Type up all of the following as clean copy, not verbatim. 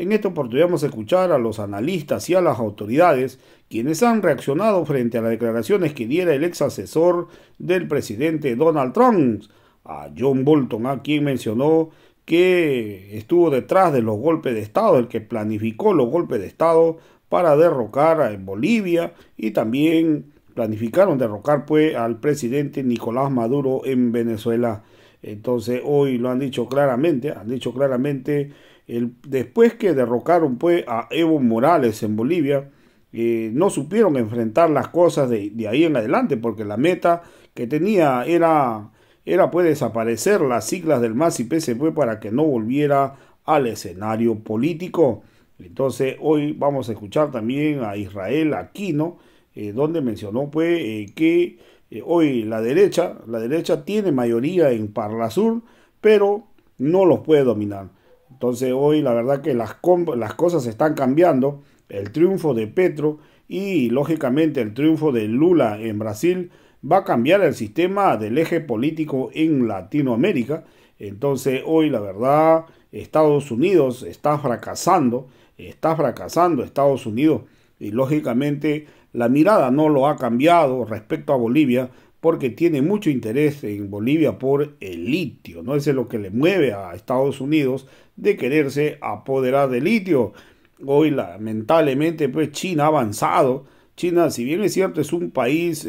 En esta oportunidad vamos a escuchar a los analistas y a las autoridades quienes han reaccionado frente a las declaraciones que diera el ex asesor del presidente Donald Trump, a John Bolton, a quien mencionó que estuvo detrás de los golpes de Estado, el que planificó los golpes de Estado para derrocar a Bolivia, y también planificaron derrocar pues al presidente Nicolás Maduro en Venezuela. Entonces hoy lo han dicho claramente después que derrocaron pues a Evo Morales en Bolivia, no supieron enfrentar las cosas de ahí en adelante, porque la meta que tenía era pues desaparecer las siglas del MAS y PSP para que no volviera al escenario político. Entonces hoy vamos a escuchar también a Israel Aquino, donde mencionó pues que hoy la derecha tiene mayoría en Parlasur, pero no los puede dominar. Entonces hoy la verdad que las cosas están cambiando. El triunfo de Petro y lógicamente el triunfo de Lula en Brasil va a cambiar el sistema del eje político en Latinoamérica. Entonces hoy la verdad Estados Unidos está fracasando Estados Unidos, y lógicamente la mirada no lo ha cambiado respecto a Bolivia, porque tiene mucho interés en Bolivia por el litio, ¿no? Eso es lo que le mueve a Estados Unidos de quererse apoderar del litio. Hoy lamentablemente pues China ha avanzado. China, si bien es cierto, es un país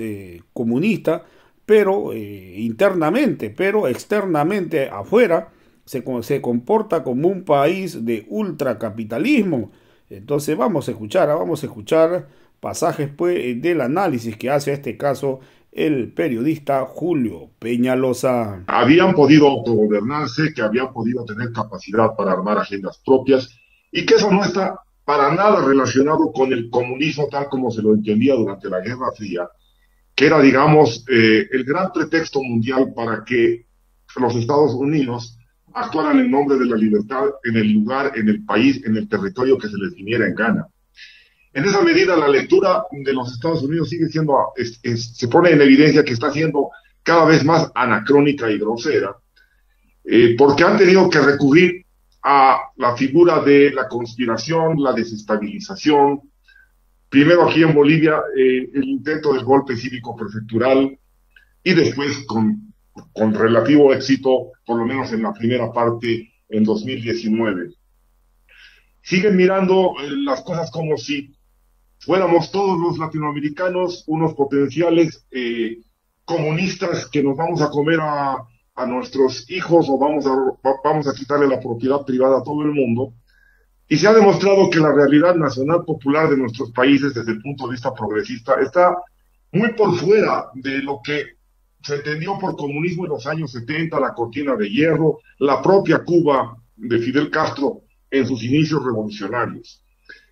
comunista, pero internamente, pero externamente afuera se comporta como un país de ultracapitalismo. Entonces vamos a escuchar pasajes pues del análisis que hace a este caso el periodista Julio Peñalosa. Habían podido autogobernarse, que habían podido tener capacidad para armar agendas propias y que eso no está para nada relacionado con el comunismo tal como se lo entendía durante la Guerra Fría, que era, digamos, el gran pretexto mundial para que los Estados Unidos actuaran en nombre de la libertad en el lugar, en el país, en el territorio que se les viniera en gana. En esa medida, la lectura de los Estados Unidos sigue siendo, se pone en evidencia que está siendo cada vez más anacrónica y grosera, porque han tenido que recurrir a la figura de la conspiración, la desestabilización. Primero aquí en Bolivia, el intento del golpe cívico prefectural, y después con relativo éxito, por lo menos en la primera parte, en 2019. Siguen mirando las cosas como si fuéramos todos los latinoamericanos unos potenciales comunistas que nos vamos a comer a nuestros hijos o vamos a quitarle la propiedad privada a todo el mundo. Y se ha demostrado que la realidad nacional popular de nuestros países desde el punto de vista progresista está muy por fuera de lo que se entendió por comunismo en los años 70, la cortina de hierro, la propia Cuba de Fidel Castro en sus inicios revolucionarios.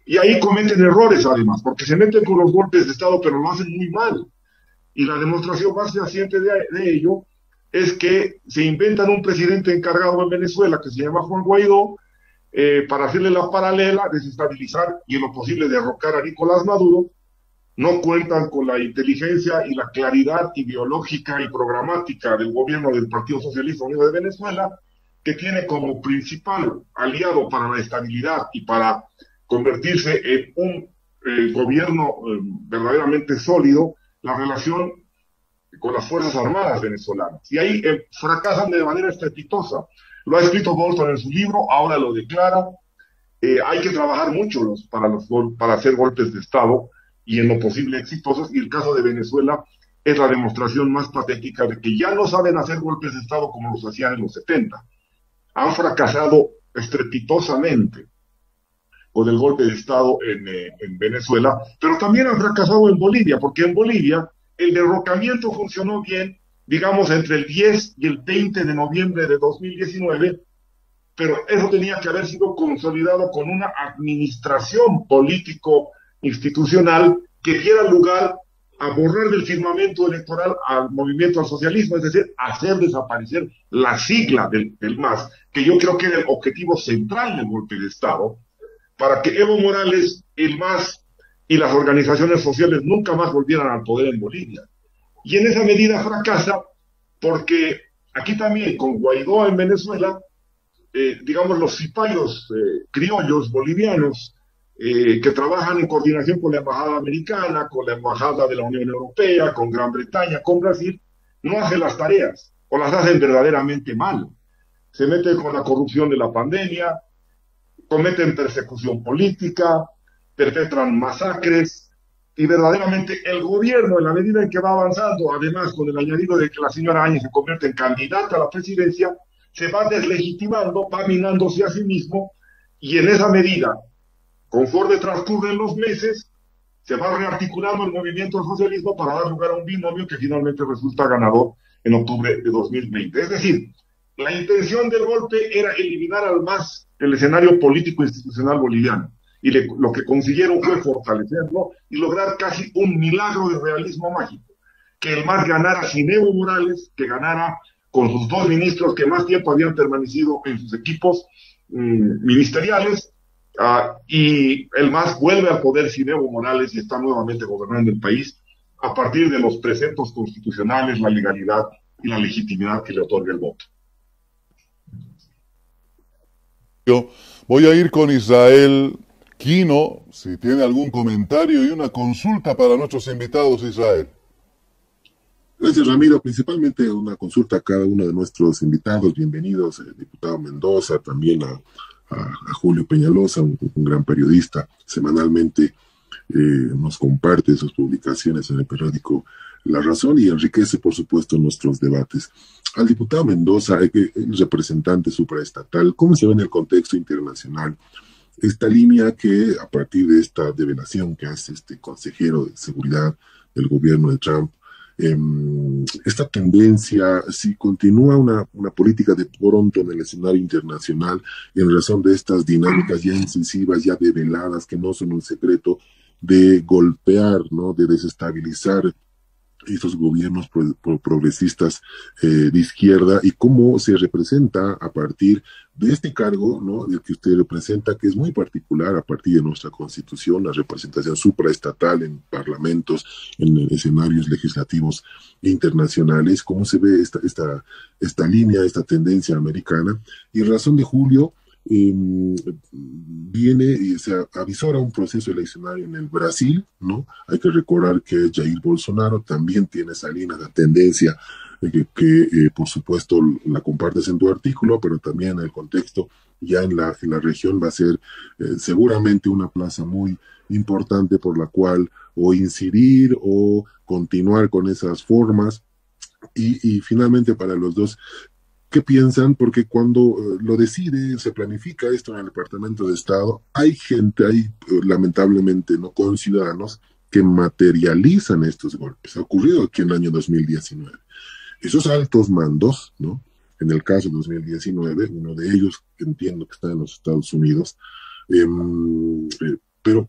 Y ahí cometen errores además, porque se meten con los golpes de Estado, pero lo hacen muy mal. Y la demostración más reciente de ello es que se inventan un presidente encargado en Venezuela que se llama Juan Guaidó, para hacerle la paralela, desestabilizar y en lo posible derrocar a Nicolás Maduro. No cuentan con la inteligencia y la claridad ideológica y programática del gobierno del Partido Socialista Unido de Venezuela, que tiene como principal aliado para la estabilidad y para convertirse en un gobierno verdaderamente sólido, la relación con las Fuerzas Armadas venezolanas. Y ahí fracasan de manera estrepitosa. Lo ha escrito Bolton en su libro, ahora lo declara. Hay que trabajar mucho para hacer golpes de Estado y en lo posible exitosos, y el caso de Venezuela es la demostración más patética de que ya no saben hacer golpes de Estado como los hacían en los 70. Han fracasado estrepitosamente con el golpe de Estado en Venezuela, pero también han fracasado en Bolivia, porque en Bolivia el derrocamiento funcionó bien, digamos, entre el 10 y el 20 de noviembre de 2019, pero eso tenía que haber sido consolidado con una administración político-institucional que diera lugar a borrar del firmamento electoral al movimiento al socialismo, es decir, hacer desaparecer la sigla del MAS, que yo creo que era el objetivo central del golpe de Estado, para que Evo Morales, el MAS y las organizaciones sociales nunca más volvieran al poder en Bolivia. Y en esa medida fracasa porque aquí también, con Guaidó en Venezuela, digamos, los cipayos criollos bolivianos que trabajan en coordinación con la Embajada Americana, con la Embajada de la Unión Europea, con Gran Bretaña, con Brasil, no hacen las tareas o las hacen verdaderamente mal. Se meten con la corrupción de la pandemia, cometen persecución política, perpetran masacres, y verdaderamente el gobierno, en la medida en que va avanzando, además con el añadido de que la señora Áñez se convierte en candidata a la presidencia, se va deslegitimando, va minándose a sí mismo, y en esa medida, conforme transcurren los meses, se va rearticulando el movimiento del socialismo para dar lugar a un binomio que finalmente resulta ganador en octubre de 2020. Es decir, la intención del golpe era eliminar al MAS del escenario político institucional boliviano, y lo que consiguieron fue fortalecerlo y lograr casi un milagro de realismo mágico, que el MAS ganara sin Evo Morales, que ganara con sus dos ministros que más tiempo habían permanecido en sus equipos ministeriales, y el MAS vuelve al poder sin Evo Morales y está nuevamente gobernando el país a partir de los preceptos constitucionales, la legalidad y la legitimidad que le otorga el voto. Yo voy a ir con Israel Quino, si tiene algún comentario y una consulta para nuestros invitados, Israel. Gracias, Ramiro. Principalmente una consulta a cada uno de nuestros invitados. Bienvenidos, diputado Mendoza, también a Julio Peñalosa, un gran periodista. Semanalmente nos comparte sus publicaciones en el periódico La Razón y enriquece, por supuesto, nuestros debates. Al diputado Mendoza, el representante supraestatal, ¿cómo se ve en el contexto internacional esta línea que, a partir de esta develación que hace este consejero de seguridad del gobierno de Trump, esta tendencia, si continúa una política de pronto en el escenario internacional, en razón de estas dinámicas ya incisivas, ya develadas, que no son un secreto, de golpear, ¿no?, de desestabilizar estos gobiernos progresistas de izquierda, y cómo se representa a partir de este cargo, ¿no?, del que usted representa, que es muy particular a partir de nuestra Constitución, la representación supraestatal en parlamentos, en escenarios legislativos internacionales. ¿Cómo se ve esta línea, esta tendencia americana? Y en razón de Julio, viene y se avisora un proceso eleccionario en el Brasil, ¿no? Hay que recordar que Jair Bolsonaro también tiene esa línea de tendencia que por supuesto la compartes en tu artículo, pero también en el contexto ya en la región va a ser seguramente una plaza muy importante por la cual o incidir o continuar con esas formas. Y finalmente, para los dos, ¿qué piensan? Porque cuando lo decide, se planifica esto en el Departamento de Estado, hay gente, lamentablemente, no conciudadanos que materializan estos golpes. Ha ocurrido aquí en el año 2019. Esos altos mandos, ¿no? En el caso de 2019, uno de ellos, que entiendo que está en los Estados Unidos, pero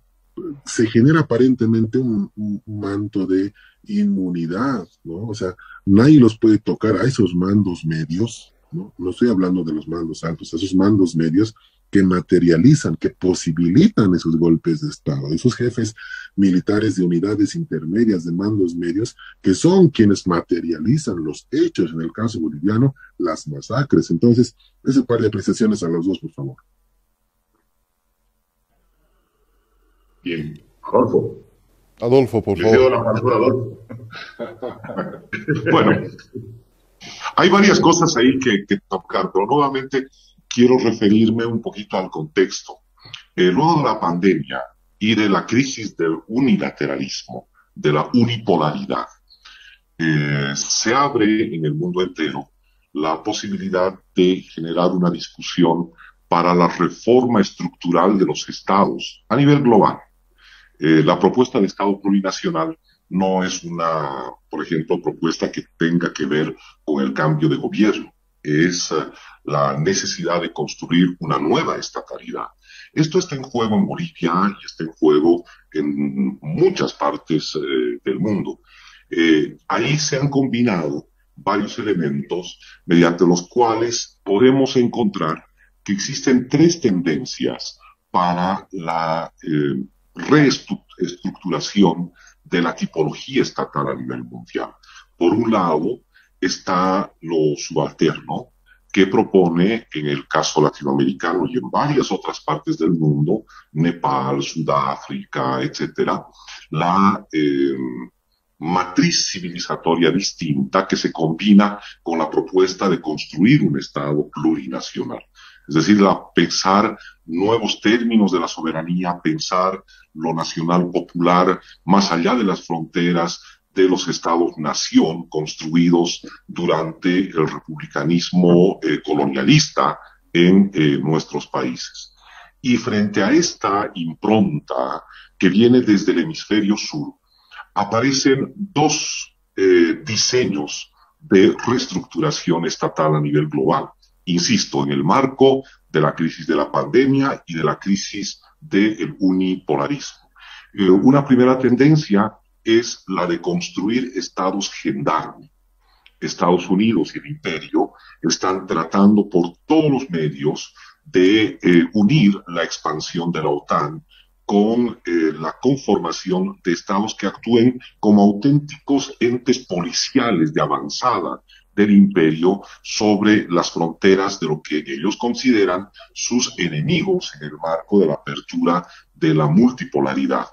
se genera aparentemente un manto de inmunidad, ¿no? O sea, nadie los puede tocar a esos mandos medios, ¿no? No estoy hablando de los mandos altos, a esos mandos medios que materializan, que posibilitan esos golpes de Estado, esos jefes militares de unidades intermedias, de mandos medios, que son quienes materializan los hechos, en el caso boliviano, las masacres. Entonces, ese par de apreciaciones a los dos, por favor. Bien, Adolfo. Adolfo, por favor. Le cedo la palabra a Adolfo. Bueno, hay varias cosas ahí que tocar, pero nuevamente quiero referirme un poquito al contexto. Luego de la pandemia y de la crisis del unilateralismo, de la unipolaridad, se abre en el mundo entero la posibilidad de generar una discusión para la reforma estructural de los estados a nivel global. La propuesta de Estado plurinacional no es una, por ejemplo, propuesta que tenga que ver con el cambio de gobierno. Es la necesidad de construir una nueva estatalidad. Esto está en juego en Bolivia y está en juego en muchas partes del mundo. Ahí se han combinado varios elementos mediante los cuales podemos encontrar que existen tres tendencias para la reestructuración de la tipología estatal a nivel mundial. Por un lado está lo subalterno, que propone, en el caso latinoamericano y en varias otras partes del mundo, Nepal, Sudáfrica, etcétera, la matriz civilizatoria distinta que se combina con la propuesta de construir un Estado plurinacional. Es decir, pensar nuevos términos de la soberanía, pensar lo nacional popular más allá de las fronteras de los estados-nación construidos durante el republicanismo colonialista en nuestros países. Y frente a esta impronta que viene desde el hemisferio sur, aparecen dos diseños de reestructuración estatal a nivel global. Insisto, en el marco de la crisis de la pandemia y de la crisis del unipolarismo. Una primera tendencia es la de construir estados gendarme. Estados Unidos y el imperio están tratando por todos los medios de unir la expansión de la OTAN con la conformación de estados que actúen como auténticos entes policiales de avanzada del imperio sobre las fronteras de lo que ellos consideran sus enemigos en el marco de la apertura de la multipolaridad.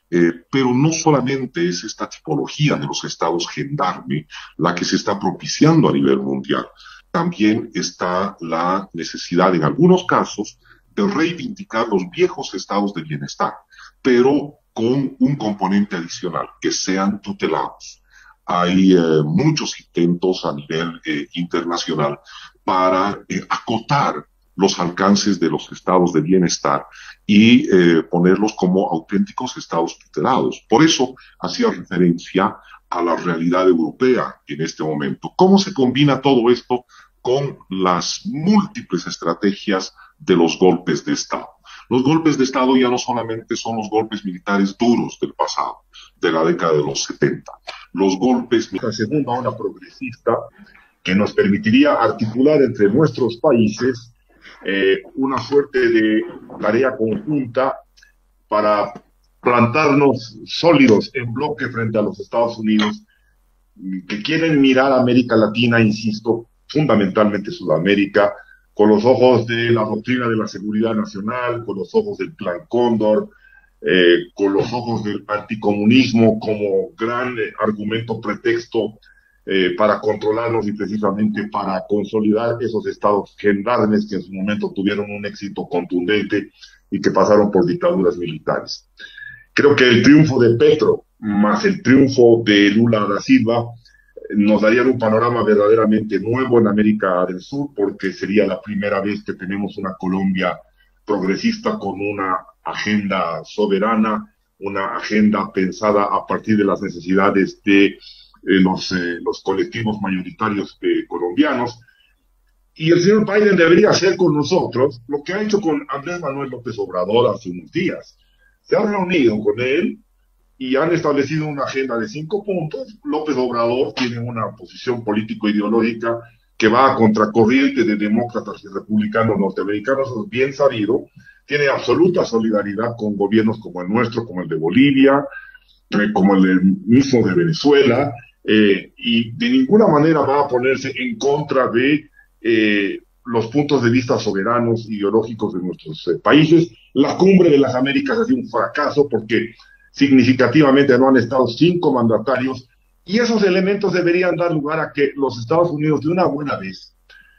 Pero no solamente es esta tipología de los estados gendarme la que se está propiciando a nivel mundial. También está la necesidad, en algunos casos, de reivindicar los viejos estados de bienestar, pero con un componente adicional, que sean tutelados. Hay muchos intentos a nivel internacional para acotar los alcances de los estados de bienestar y ponerlos como auténticos estados tutelados. Por eso hacía referencia a la realidad europea en este momento. ¿Cómo se combina todo esto con las múltiples estrategias de los golpes de Estado? Los golpes de Estado ya no solamente son los golpes militares duros del pasado, de la década de los 70. Los golpes militares, segunda ola progresista, que nos permitiría articular entre nuestros países una suerte de tarea conjunta para plantarnos sólidos en bloque frente a los Estados Unidos, que quieren mirar a América Latina, insisto, fundamentalmente Sudamérica, con los ojos de la doctrina de la seguridad nacional, con los ojos del Plan Cóndor, con los ojos del anticomunismo como gran argumento pretexto para controlarlos y precisamente para consolidar esos estados gendarmes que en su momento tuvieron un éxito contundente y que pasaron por dictaduras militares. Creo que el triunfo de Petro más el triunfo de Lula da Silva nos darían un panorama verdaderamente nuevo en América del Sur, porque sería la primera vez que tenemos una Colombia progresista con una agenda soberana, una agenda pensada a partir de las necesidades de los colectivos mayoritarios colombianos. Y el señor Biden debería hacer con nosotros lo que ha hecho con Andrés Manuel López Obrador hace unos días. Se ha reunido con él y han establecido una agenda de 5 puntos. López Obrador tiene una posición político-ideológica que va a contracorriente de demócratas y republicanos norteamericanos, es bien sabido. Tiene absoluta solidaridad con gobiernos como el nuestro, como el de Bolivia, como el mismo de Venezuela, y de ninguna manera va a ponerse en contra de los puntos de vista soberanos ideológicos de nuestros países. La cumbre de las Américas ha sido un fracaso porque significativamente no han estado 5 mandatarios, y esos elementos deberían dar lugar a que los Estados Unidos de una buena vez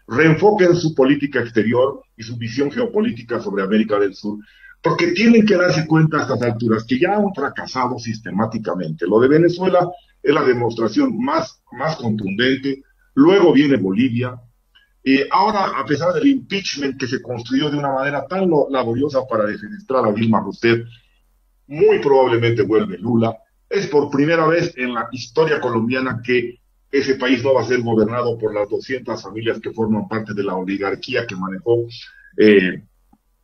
reenfoquen su política exterior y su visión geopolítica sobre América del Sur, porque tienen que darse cuenta a estas alturas que ya han fracasado sistemáticamente. Lo de Venezuela es la demostración más contundente. Luego viene Bolivia. Ahora, a pesar del impeachment que se construyó de una manera tan laboriosa para defenestrar a Dilma Rousseff, muy probablemente vuelve Lula. Es por primera vez en la historia colombiana que ese país no va a ser gobernado por las 200 familias que forman parte de la oligarquía que manejó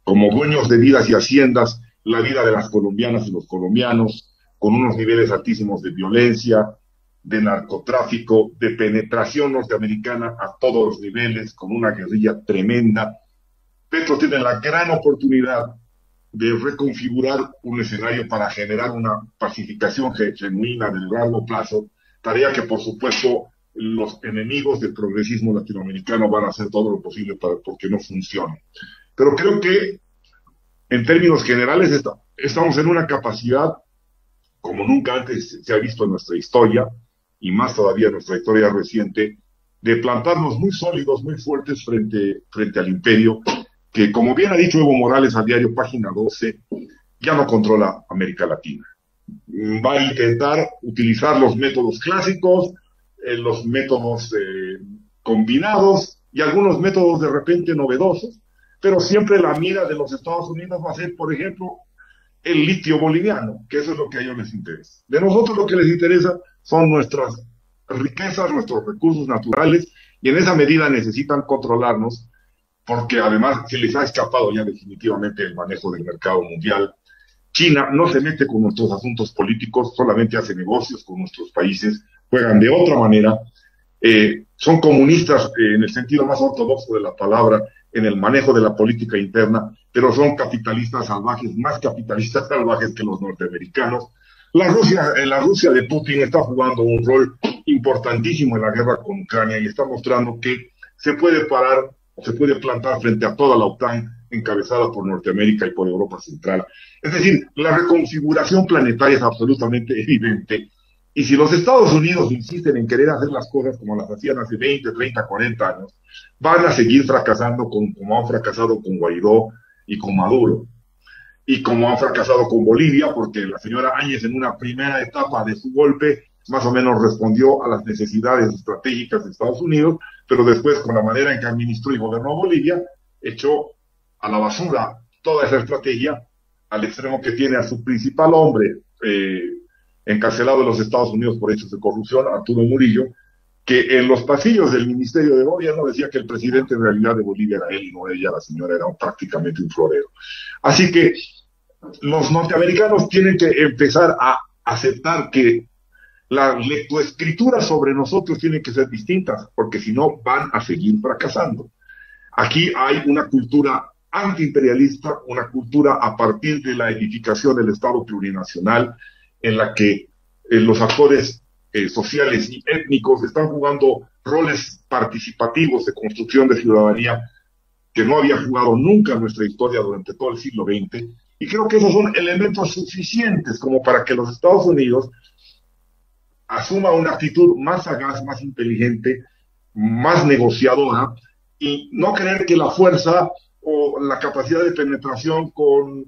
como dueños de vidas y haciendas la vida de las colombianas y los colombianos, con unos niveles altísimos de violencia, de narcotráfico, de penetración norteamericana a todos los niveles, con una guerrilla tremenda. Petro tiene la gran oportunidad de reconfigurar un escenario para generar una pacificación genuina de largo plazo, tarea que por supuesto los enemigos del progresismo latinoamericano van a hacer todo lo posible porque no funcione. Pero creo que en términos generales estamos en una capacidad como nunca antes se ha visto en nuestra historia, y más todavía en nuestra historia reciente, de plantarnos muy sólidos, muy fuertes frente al imperio, que, como bien ha dicho Evo Morales al diario Página 12, ya no controla América Latina. Va a intentar utilizar los métodos clásicos, los métodos combinados y algunos métodos de repente novedosos, pero siempre la mira de los Estados Unidos va a ser, por ejemplo, el litio boliviano, que eso es lo que a ellos les interesa. De nosotros lo que les interesa son nuestras riquezas, nuestros recursos naturales, y en esa medida necesitan controlarnos, porque además se les ha escapado ya definitivamente el manejo del mercado mundial. China no se mete con nuestros asuntos políticos, solamente hace negocios con nuestros países, juegan de otra manera, son comunistas en el sentido más ortodoxo de la palabra, en el manejo de la política interna, pero son capitalistas salvajes, más capitalistas salvajes que los norteamericanos. La Rusia de Putin está jugando un rol importantísimo en la guerra con Ucrania y está mostrando que se puede parar, se puede plantar frente a toda la OTAN encabezada por Norteamérica y por Europa Central. Es decir, la reconfiguración planetaria es absolutamente evidente. Y si los Estados Unidos insisten en querer hacer las cosas como las hacían hace 20, 30, 40 años, van a seguir fracasando como han fracasado con Guaidó y con Maduro. Y como han fracasado con Bolivia, porque la señora Áñez en una primera etapa de su golpe más o menos respondió a las necesidades estratégicas de Estados Unidos, pero después, con la manera en que administró y gobernó Bolivia, echó a la basura toda esa estrategia, al extremo que tiene a su principal hombre encarcelado en los Estados Unidos por hechos de corrupción, Arturo Murillo, que en los pasillos del Ministerio de Gobierno decía que el presidente en realidad de Bolivia era él y no ella, la señora era prácticamente un florero. Así que los norteamericanos tienen que empezar a aceptar que la lectoescritura sobre nosotros tiene que ser distintas, porque si no van a seguir fracasando. Aquí hay una cultura antiimperialista, una cultura a partir de la edificación del Estado plurinacional, en la que los actores sociales y étnicos están jugando roles participativos de construcción de ciudadanía que no había jugado nunca en nuestra historia durante todo el siglo XX, y creo que esos son elementos suficientes como para que los Estados Unidos asuma una actitud más sagaz, más inteligente, más negociadora, y no creer que la fuerza o la capacidad de penetración con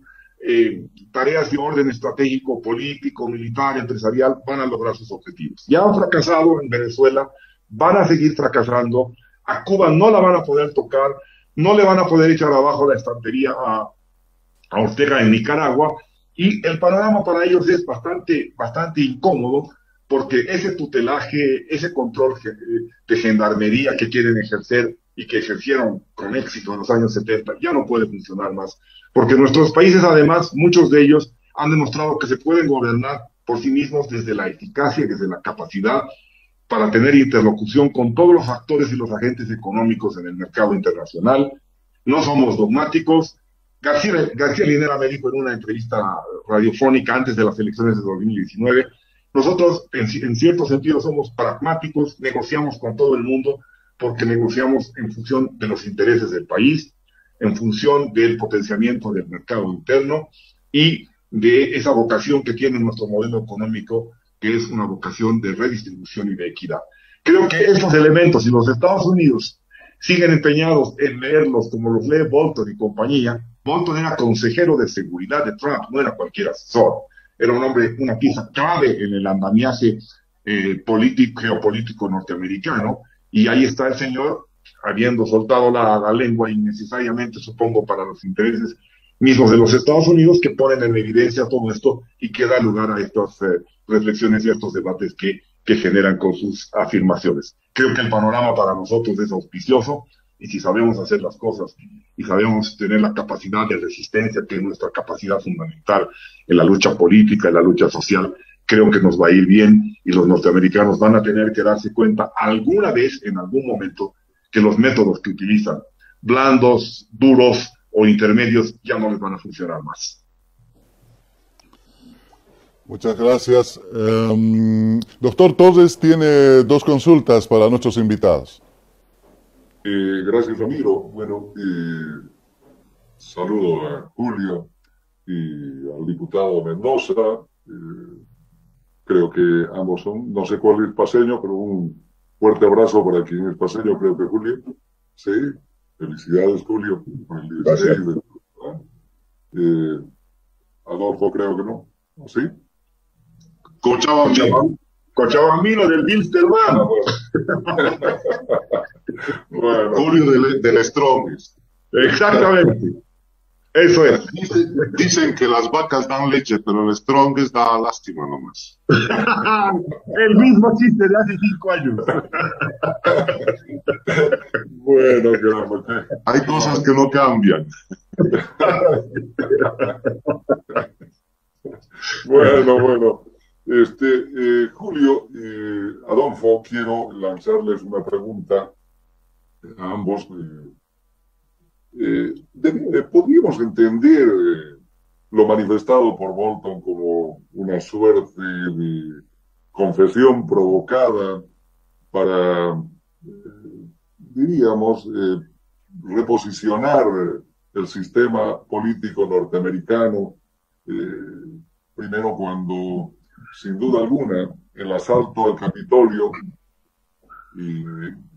tareas de orden estratégico, político, militar, empresarial, van a lograr sus objetivos. Ya han fracasado en Venezuela, van a seguir fracasando, a Cuba no la van a poder tocar, no le van a poder echar abajo la estantería a Ortega en Nicaragua, y el panorama para ellos es bastante incómodo, porque ese tutelaje, ese control de gendarmería que quieren ejercer y que ejercieron con éxito en los años 70, ya no puede funcionar más. Porque nuestros países, además, muchos de ellos han demostrado que se pueden gobernar por sí mismos desde la eficacia y desde la capacidad para tener interlocución con todos los actores y los agentes económicos en el mercado internacional. No somos dogmáticos. García Linera me dijo en una entrevista radiofónica antes de las elecciones de 2019, nosotros en cierto sentido somos pragmáticos, negociamos con todo el mundo porque negociamos en función de los intereses del país, en función del potenciamiento del mercado interno y de esa vocación que tiene nuestro modelo económico, que es una vocación de redistribución y de equidad. Creo que estos elementos, si los Estados Unidos siguen empeñados en leerlos como los lee Bolton y compañía, Bolton era consejero de seguridad de Trump, no era cualquier asesor, era un hombre, una pieza clave en el andamiaje geopolítico norteamericano, y ahí está el señor habiendo soltado la lengua innecesariamente, supongo, para los intereses mismos de los Estados Unidos, que ponen en evidencia todo esto y que da lugar a estas reflexiones y a estos debates que generan con sus afirmaciones. Creo que el panorama para nosotros es auspicioso, y si sabemos hacer las cosas y sabemos tener la capacidad de resistencia, que es nuestra capacidad fundamental en la lucha política, en la lucha social, creo que nos va a ir bien, y los norteamericanos van a tener que darse cuenta alguna vez, en algún momento, que los métodos que utilizan, blandos, duros o intermedios, ya no les van a funcionar más. Muchas gracias. Doctor Torres tiene dos consultas para nuestros invitados. Gracias, Ramiro. Bueno, saludo a Julio y al diputado Mendoza. Creo que ambos son, no sé cuál es paseño, pero un fuerte abrazo para quien es paseño, creo que Julio. Sí, felicidades, Julio, por el 16 Adolfo, creo que no. ¿Sí? Cochabambino del Wilstermann. Bueno, Julio del Strongest. Exactamente. Eso es. Dicen que las vacas dan leche, pero el Strongest da lástima nomás. El mismo chiste de hace 5 años. bueno, caramba. Hay cosas que no cambian. Bueno. Julio, Adolfo, quiero lanzarles una pregunta a ambos. ¿Podríamos entender lo manifestado por Bolton como una suerte de confesión provocada para, diríamos, reposicionar el sistema político norteamericano? Primero cuando, sin duda alguna, el asalto al Capitolio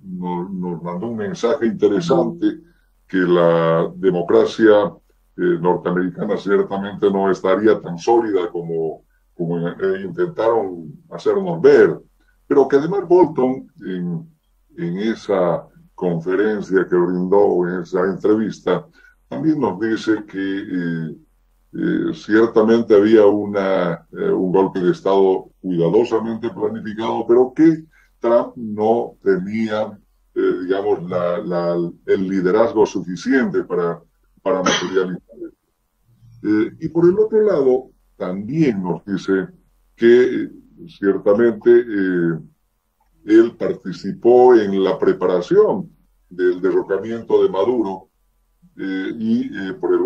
nos mandó un mensaje interesante que la democracia norteamericana ciertamente no estaría tan sólida como intentaron hacernos ver, pero que además Bolton en esa conferencia que brindó, en esa entrevista, también nos dice que ciertamente había un golpe de Estado cuidadosamente planificado, pero que Trump no tenía, digamos, el liderazgo suficiente para materializar. Y por el otro lado, también nos dice que ciertamente él participó en la preparación del derrocamiento de Maduro y por el